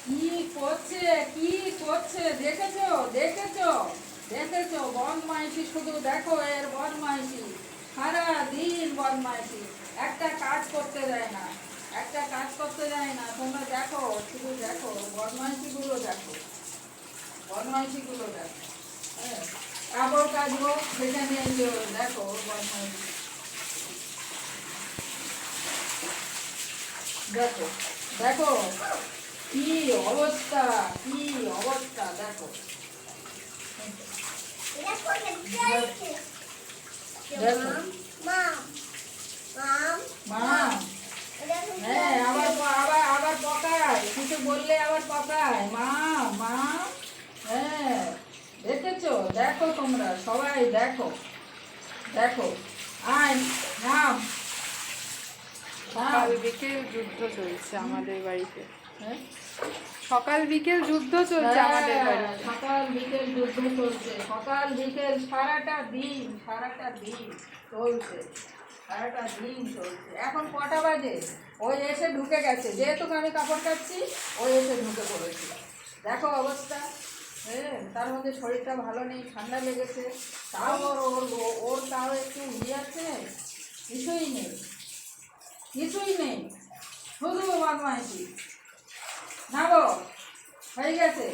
কি করছে কি করছে দেখেছো দেখেছো দেখেছো বদমাইশি শুধু দেখো এর বদমাইশি সারা দিন বদমাইশি একটা কাজ করতে দেয় না একটা কাজ করতে দেয় না তোমরা দেখো শুধু দেখো বদমাইশিগুলো দেখো বদমাইশিগুলো দেখো হ্যাঁ কাপড় কাচবো সেখানে দেখো বদমাইশি দেখো দেখো কি অবস্থা কি অবস্থা দেখো দেখো মা হ্যাঁ আবার আবার আবার পকায় কিছু বললে আবার পকায় মা মা হ্যাঁ দেখেছো দেখো তোমরা সবাই দেখো দেখো আয় নাম সকাল বিকেল যুদ্ধ চলছে আমাদের বাড়িতে। হ্যাঁ সকাল বিকেল যুদ্ধ চলছে আমাদের বাড়িতে। সকাল বিকেল যুদ্ধ চলছে সকাল বিকেল সারাটা দিন চলছে সারাটা দিন চলছে এখন কটা বাজে ওই এসে ঢুকে গেছে যেহেতু আমি কাপড় কাচ্ছি ওই এসে ঢুকে পড়েছে দেখো অবস্থা হ্যাঁ তার মধ্যে শরীরটা ভালো নেই ঠান্ডা লেগেছে তাও ওর তাও একটু আছে কিছুই নেই শুধু বদমাইশি না গো হয়ে গেছে